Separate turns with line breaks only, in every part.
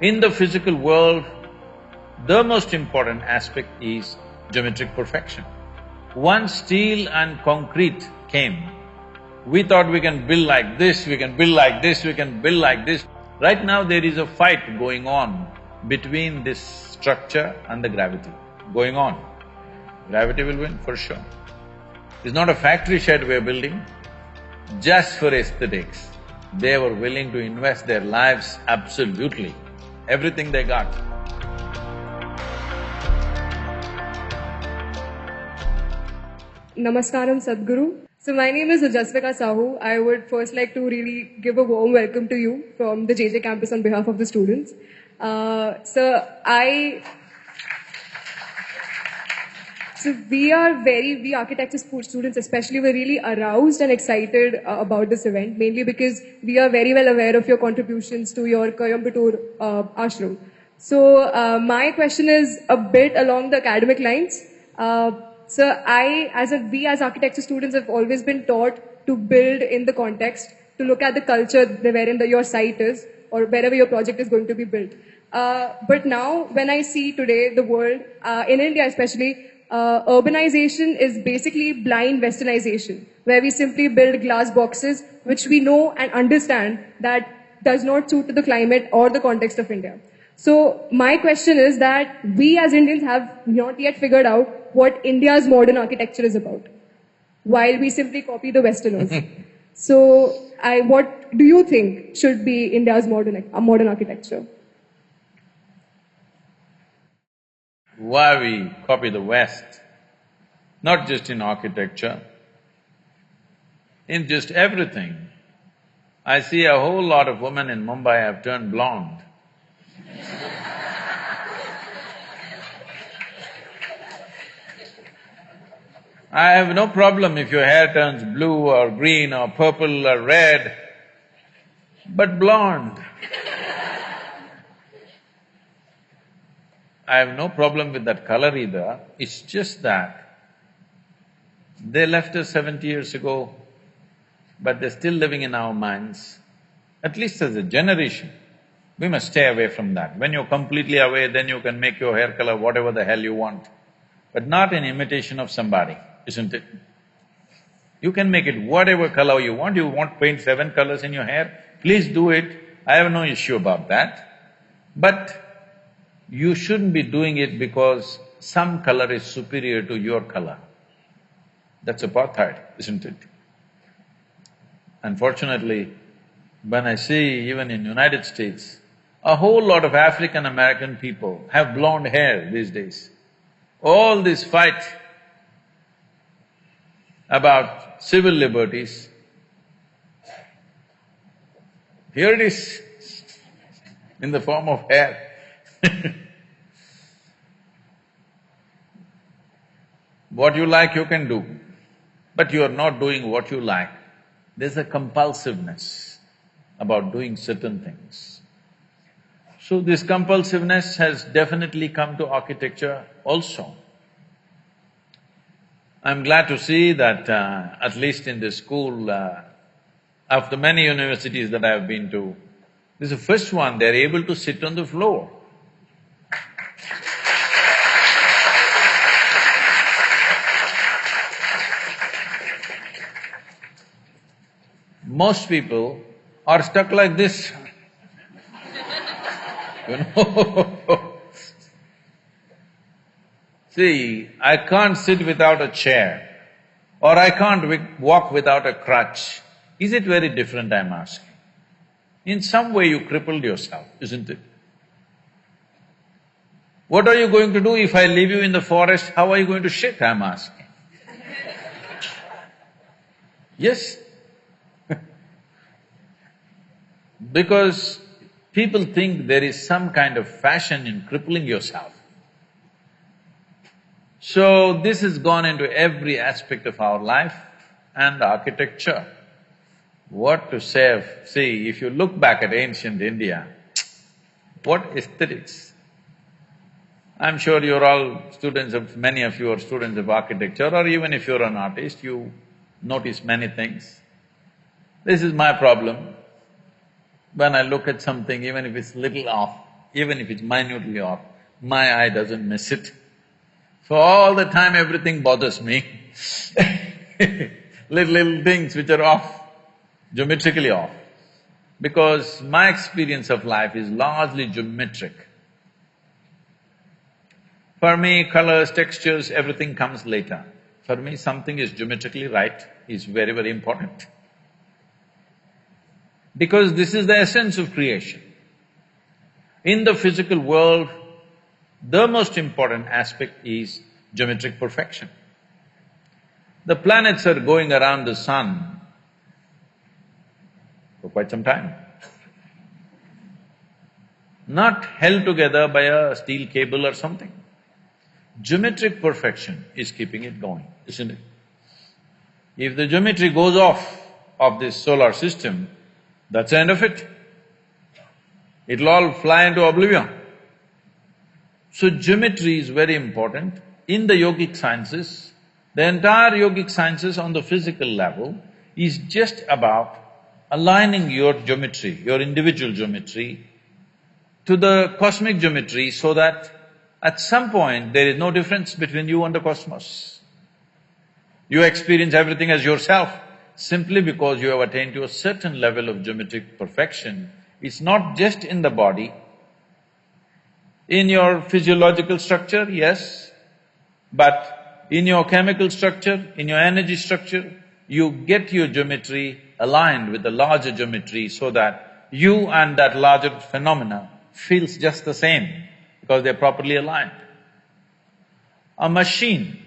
In the physical world, the most important aspect is geometric perfection. Once steel and concrete came, we thought we can build like this, we can build like this, we can build like this. Right now there is a fight going on between this structure and the gravity, going on. Gravity will win for sure. It's not a factory shed we're building, just for aesthetics. They were willing to invest their lives absolutely, everything they got.
Namaskaram, Sadhguru. So my name is Jasvika Sahu. I would first like to really give a warm welcome to you from the JJ campus on behalf of the students. We architecture students especially, were really aroused and excited about this event, mainly because we are very well aware of your contributions to your Coimbatore ashram. So my question is a bit along the academic lines. We as architecture students have always been taught to build in the context, to look at the culture wherein your site is, or wherever your project is going to be built. But now, when I see today the world, in India especially, urbanization is basically blind westernization, where we simply build glass boxes, which we know and understand that does not suit to the climate or the context of India. So my question is that we as Indians have not yet figured out what India's modern architecture is about, while we simply copy the Westerners. So what do you think should be India's modern architecture?
Why we copy the West, not just in architecture, in just everything. I see a whole lot of women in Mumbai have turned blonde. I have no problem if your hair turns blue or green or purple or red, but blonde. I have no problem with that color either, it's just that they left us 70 years ago, but they're still living in our minds, at least as a generation. We must stay away from that. When you're completely away, then you can make your hair color whatever the hell you want, but not in imitation of somebody, isn't it? You can make it whatever color you want to paint 7 colors in your hair, please do it, I have no issue about that. But you shouldn't be doing it because some color is superior to your color. That's apartheid, isn't it? Unfortunately, when I see even in United States, a whole lot of African American people have blonde hair these days. All this fight about civil liberties, here it is in the form of hair. What you like you can do, but you are not doing what you like. There's a compulsiveness about doing certain things. So this compulsiveness has definitely come to architecture also. I'm glad to see that at least in this school, after many universities that I've been to, this is the first one they're able to sit on the floor. Most people are stuck like this, you know. See, I can't sit without a chair, or I can't walk without a crutch. Is it very different, I'm asking? In some way you crippled yourself, isn't it? What are you going to do if I leave you in the forest? How are you going to shit, I'm asking? Yes. Because people think there is some kind of fashion in crippling yourself. So this has gone into every aspect of our life and architecture. What to say of… See, if you look back at ancient India, what aesthetics! I'm sure you're all students of… many of you are students of architecture, or even if you're an artist, you notice many things. This is my problem. When I look at something, even if it's little off, even if it's minutely off, my eye doesn't miss it. So all the time everything bothers me little things which are off, geometrically off. Because my experience of life is largely geometric. For me, colors, textures, everything comes later. For me, something is geometrically right is very, very important. Because this is the essence of creation. In the physical world, the most important aspect is geometric perfection. The planets are going around the sun for quite some time, not held together by a steel cable or something. Geometric perfection is keeping it going, isn't it? If the geometry goes off of this solar system, that's the end of it. It'll all fly into oblivion. So geometry is very important. In the yogic sciences, the entire yogic sciences on the physical level is just about aligning your geometry, your individual geometry, to the cosmic geometry so that at some point there is no difference between you and the cosmos. You experience everything as yourself simply because you have attained to a certain level of geometric perfection. It's not just in the body, in your physiological structure, yes, but in your chemical structure, in your energy structure, you get your geometry aligned with the larger geometry so that you and that larger phenomena feels just the same because they're properly aligned. A machine,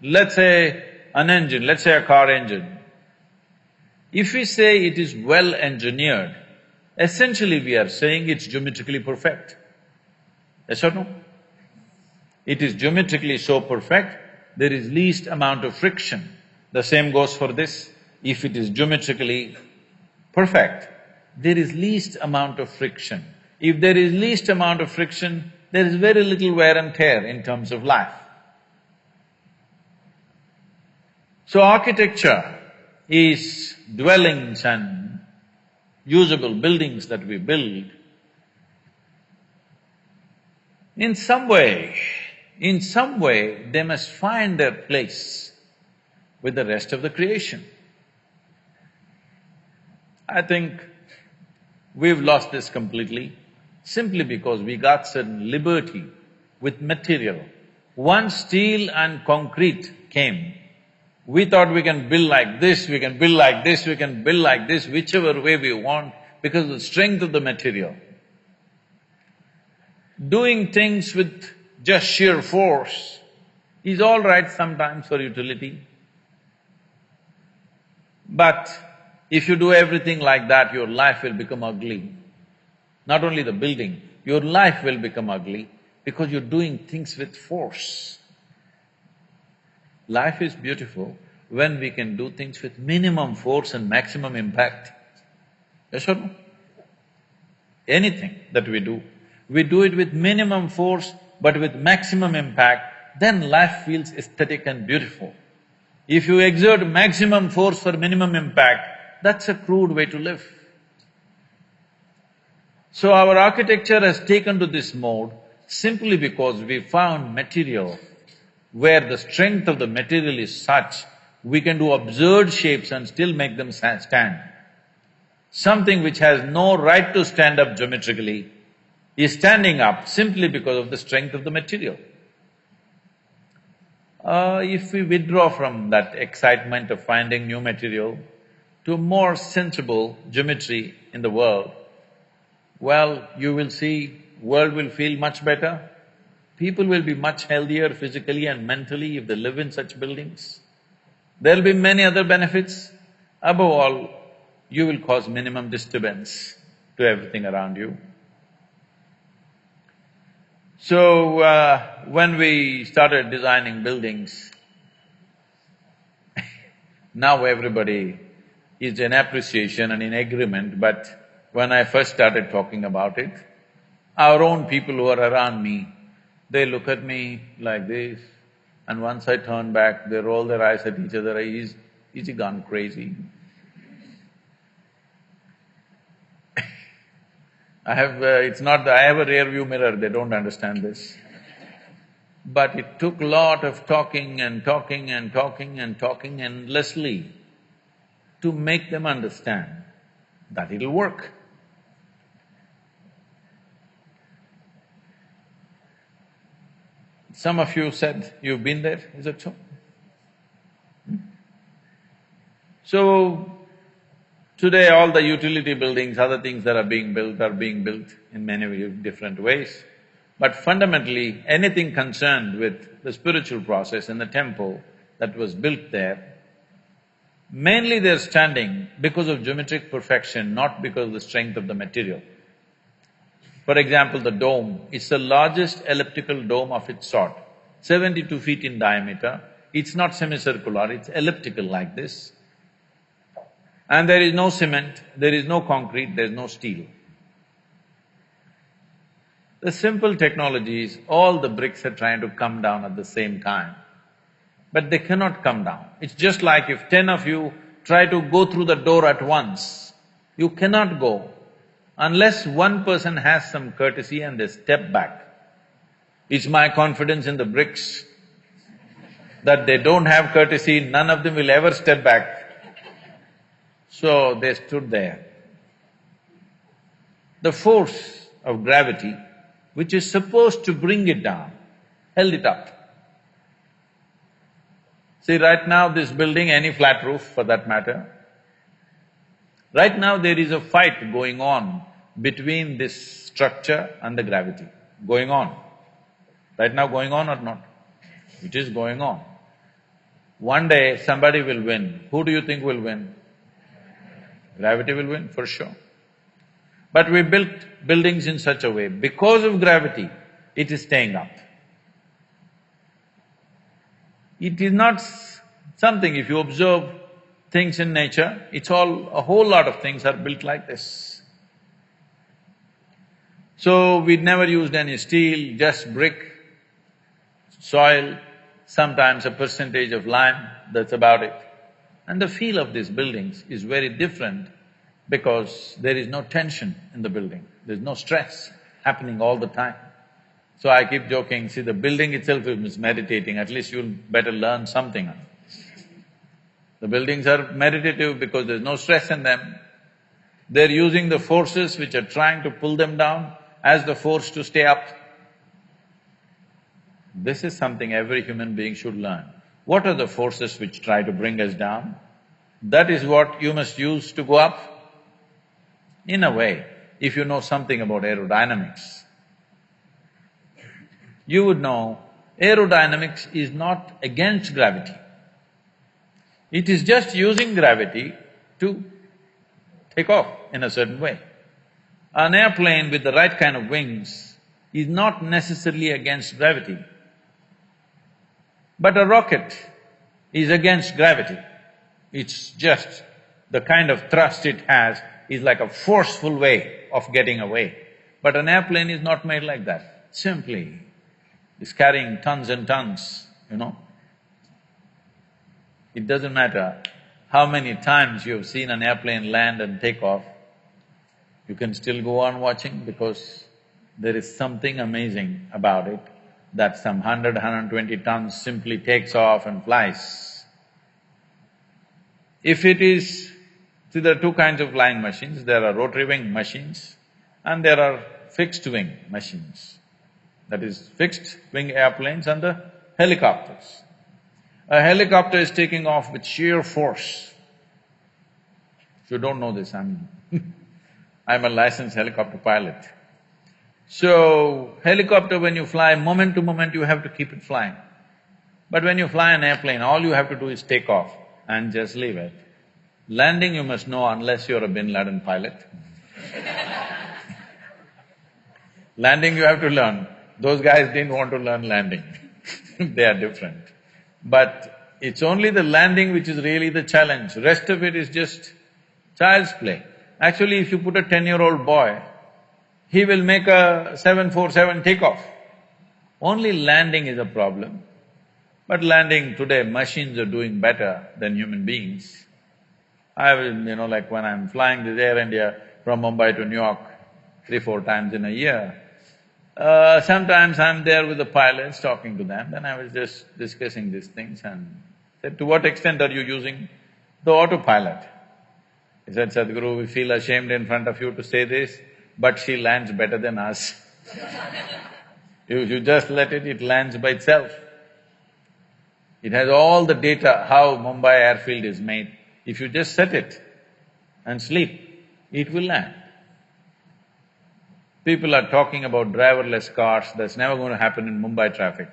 let's say an engine, let's say a car engine, if we say it is well engineered, essentially we are saying it's geometrically perfect. Yes or no? It is geometrically so perfect, there is least amount of friction. The same goes for this. If it is geometrically perfect, there is least amount of friction. If there is least amount of friction, there is very little wear and tear in terms of life. So architecture is dwellings and usable buildings that we build. In some way, they must find their place with the rest of the creation. I think we've lost this completely simply because we got certain liberty with material. Once steel and concrete came, we thought we can build like this, we can build like this, we can build like this, whichever way we want because of the strength of the material. Doing things with just sheer force is all right sometimes for utility. But if you do everything like that, your life will become ugly. Not only the building, your life will become ugly because you're doing things with force. Life is beautiful when we can do things with minimum force and maximum impact. Yes or no? Anything that we do it with minimum force but with maximum impact, then life feels aesthetic and beautiful. If you exert maximum force for minimum impact, that's a crude way to live. So our architecture has taken to this mode simply because we found material where the strength of the material is such, we can do absurd shapes and still make them stand. Something which has no right to stand up geometrically is standing up simply because of the strength of the material. If we withdraw from that excitement of finding new material to more sensible geometry in the world, well, you will see world will feel much better. People will be much healthier physically and mentally if they live in such buildings. There'll be many other benefits. Above all, you will cause minimum disturbance to everything around you. So, when we started designing buildings, now everybody is in appreciation and in agreement, but when I first started talking about it, our own people who are around me, they look at me like this, and once I turn back, they roll their eyes at each other, is he gone crazy? it's not that I have a rear view mirror, they don't understand this. But it took a lot of talking and talking and talking and talking endlessly to make them understand that it'll work. Some of you said you've been there, is it so? So, today all the utility buildings, other things that are being built in many different ways. But fundamentally, anything concerned with the spiritual process in the temple that was built there, mainly they're standing because of geometric perfection, not because of the strength of the material. For example, the dome, it's the largest elliptical dome of its sort, 72 feet in diameter. It's not semicircular, it's elliptical like this. And there is no cement, there is no concrete, there is no steel. The simple technology is all the bricks are trying to come down at the same time, but they cannot come down. It's just like if 10 of you try to go through the door at once, you cannot go unless one person has some courtesy and they step back. It's my confidence in the bricks that they don't have courtesy, none of them will ever step back. So they stood there. The force of gravity, which is supposed to bring it down, held it up. See, right now this building, any flat roof for that matter, right now there is a fight going on between this structure and the gravity, going on. Right now going on or not? It is going on. One day somebody will win. Who do you think will win? Gravity will win, for sure. But we built buildings in such a way, because of gravity, it is staying up. It is not something, if you observe things in nature, it's all… a whole lot of things are built like this. So, we never used any steel, just brick, soil, sometimes a percentage of lime, that's about it. And the feel of these buildings is very different because there is no tension in the building, there's no stress happening all the time. So I keep joking, see, the building itself is meditating, at least you'll better learn something. The buildings are meditative because there's no stress in them. They're using the forces which are trying to pull them down as the force to stay up. This is something every human being should learn. What are the forces which try to bring us down? That is what you must use to go up. In a way, if you know something about aerodynamics, you would know aerodynamics is not against gravity. It is just using gravity to take off in a certain way. An airplane with the right kind of wings is not necessarily against gravity. But a rocket is against gravity. It's just the kind of thrust it has is like a forceful way of getting away. But an airplane is not made like that. Simply, it's carrying tons and tons, you know. It doesn't matter how many times you have seen an airplane land and take off, you can still go on watching because there is something amazing about it, that some 120 tons simply takes off and flies. If it is… see, there are two kinds of flying machines, there are rotary wing machines and there are fixed wing machines. That is, fixed wing airplanes and the helicopters. A helicopter is taking off with sheer force. If you don't know this, I'm a licensed helicopter pilot. So, helicopter when you fly, moment to moment you have to keep it flying. But when you fly an airplane, all you have to do is take off and just leave it. Landing you must know unless you're a Bin Laden pilot. Landing you have to learn. Those guys didn't want to learn landing they are different. But it's only the landing which is really the challenge, rest of it is just child's play. Actually, if you put a 10-year-old boy, he will make a 747 takeoff. Only landing is a problem. But landing today, machines are doing better than human beings. I will, like when I'm flying this Air India from Mumbai to New York, 3, 4 times in a year. Sometimes I'm there with the pilots talking to them, then I was just discussing these things and said, to what extent are you using the autopilot? He said, Sadhguru, we feel ashamed in front of you to say this, but she lands better than us. You just let it lands by itself. It has all the data, how Mumbai airfield is made. If you just set it and sleep, it will land. People are talking about driverless cars, that's never going to happen in Mumbai traffic.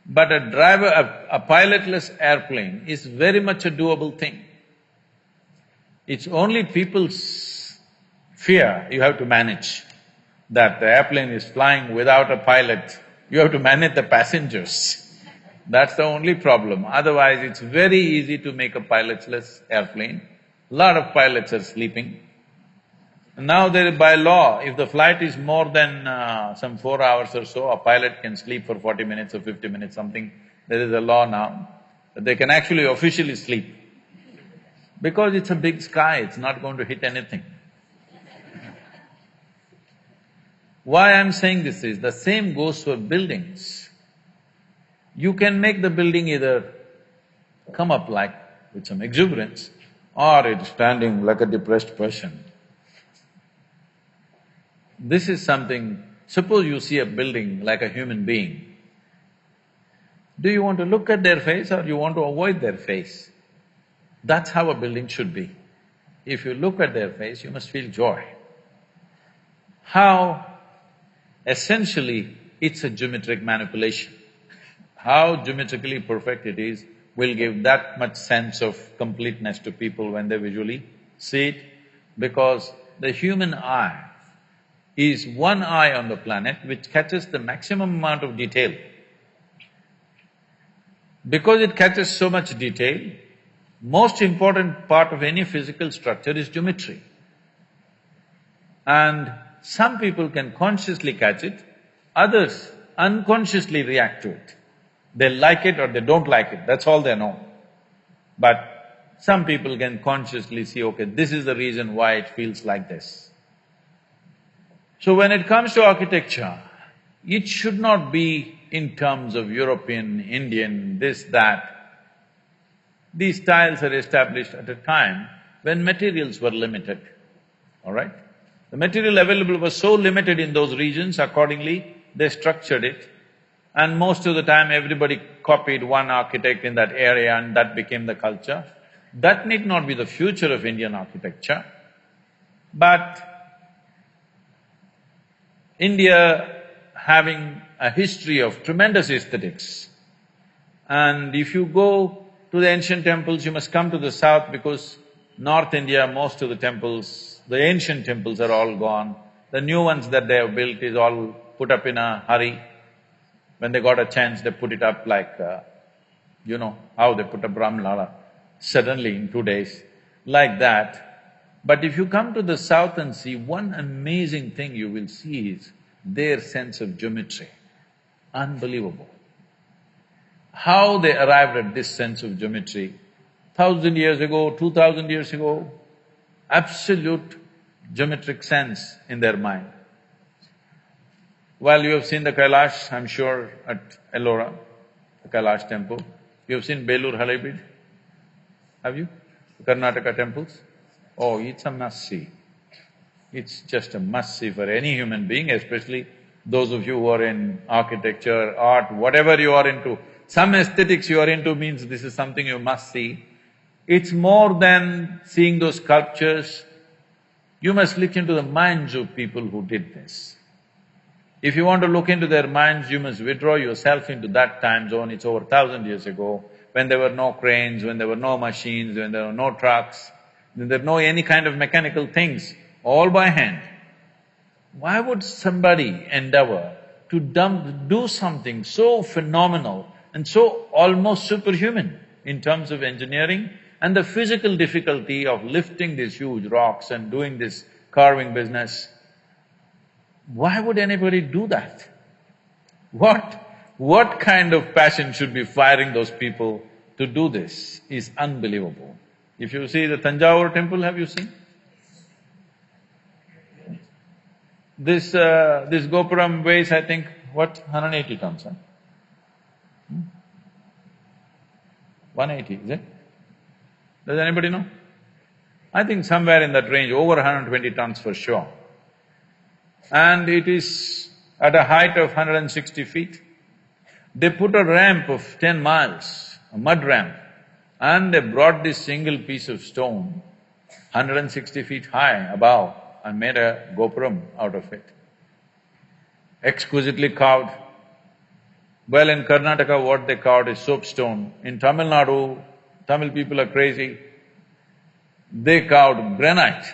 But a pilotless airplane is very much a doable thing. It's only people's fear you have to manage, that the airplane is flying without a pilot, you have to manage the passengers. That's the only problem. Otherwise, it's very easy to make a pilotless airplane. A lot of pilots are sleeping. Now by law, if the flight is more than some 4 hours or so, a pilot can sleep for 40 minutes or 50 minutes, something. There is a law now that they can actually officially sleep. Because it's a big sky, it's not going to hit anything. Why I'm saying this is, the same goes for buildings. You can make the building either come up like with some exuberance, or it's standing like a depressed person. This is something… suppose you see a building like a human being. Do you want to look at their face or you want to avoid their face? That's how a building should be. If you look at their face, you must feel joy. How? Essentially, it's a geometric manipulation. How geometrically perfect it is will give that much sense of completeness to people when they visually see it, because the human eye is one eye on the planet which catches the maximum amount of detail. Because it catches so much detail, most important part of any physical structure is geometry. And some people can consciously catch it, others unconsciously react to it. They like it or they don't like it, that's all they know. But some people can consciously see, okay, this is the reason why it feels like this. So when it comes to architecture, it should not be in terms of European, Indian, this, that. These styles are established at a time when materials were limited, all right? The material available was so limited in those regions, accordingly they structured it, and most of the time everybody copied one architect in that area and that became the culture. That need not be the future of Indian architecture, but India having a history of tremendous aesthetics, and if you go to the ancient temples, you must come to the south because North India, most of the temples, the ancient temples are all gone. The new ones that they have built is all put up in a hurry. When they got a chance, they put it up like, you know, how they put up Ramlala, suddenly in 2 days, like that. But if you come to the south and see, one amazing thing you will see is their sense of geometry. Unbelievable. How they arrived at this sense of geometry, 1,000 years ago, 2,000 years ago, absolute geometric sense in their mind. Well, you have seen the Kailash, I'm sure, at Ellora, the Kailash temple. You have seen Belur Halebeedu, have you? The Karnataka temples? Oh, it's a must-see. It's just a must-see for any human being, especially those of you who are in architecture, art, whatever you are into. Some aesthetics you are into means this is something you must see. It's more than seeing those sculptures. You must look into the minds of people who did this. If you want to look into their minds, you must withdraw yourself into that time zone. It's over 1,000 years ago, when there were no cranes, when there were no machines, when there were no trucks, when there were no any kind of mechanical things, all by hand. Why would somebody endeavor to do something so phenomenal and so almost superhuman in terms of engineering and the physical difficulty of lifting these huge rocks and doing this carving business? Why would anybody do that? What kind of passion should be firing those people to do this is unbelievable. If you see the Tanjavur temple, have you seen? This Gopuram weighs, I think, what, 180 tons, huh? 180, is it? Does anybody know? I think somewhere in that range, over 120 tons for sure. And it is at a height of 160 feet. They put a ramp of 10 miles, a mud ramp, and they brought this single piece of stone, 160 feet high above, and made a gopuram out of it. Exquisitely carved. Well, in Karnataka, what they carved is soapstone. In Tamil Nadu, Tamil people are crazy. They carved granite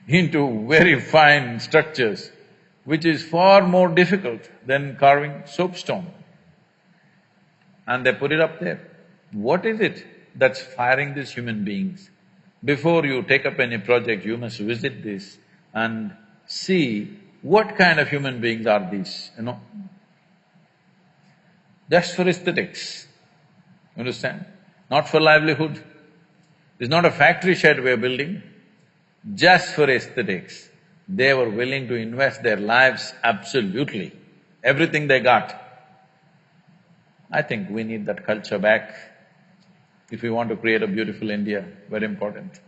into very fine structures, which is far more difficult than carving soapstone. And they put it up there. What is it that's firing these human beings? Before you take up any project, you must visit this and see what kind of human beings are these, you know? Just for aesthetics, you understand? Not for livelihood. It's not a factory shed we're building, just for aesthetics. They were willing to invest their lives absolutely, everything they got. I think we need that culture back if we want to create a beautiful India, very important.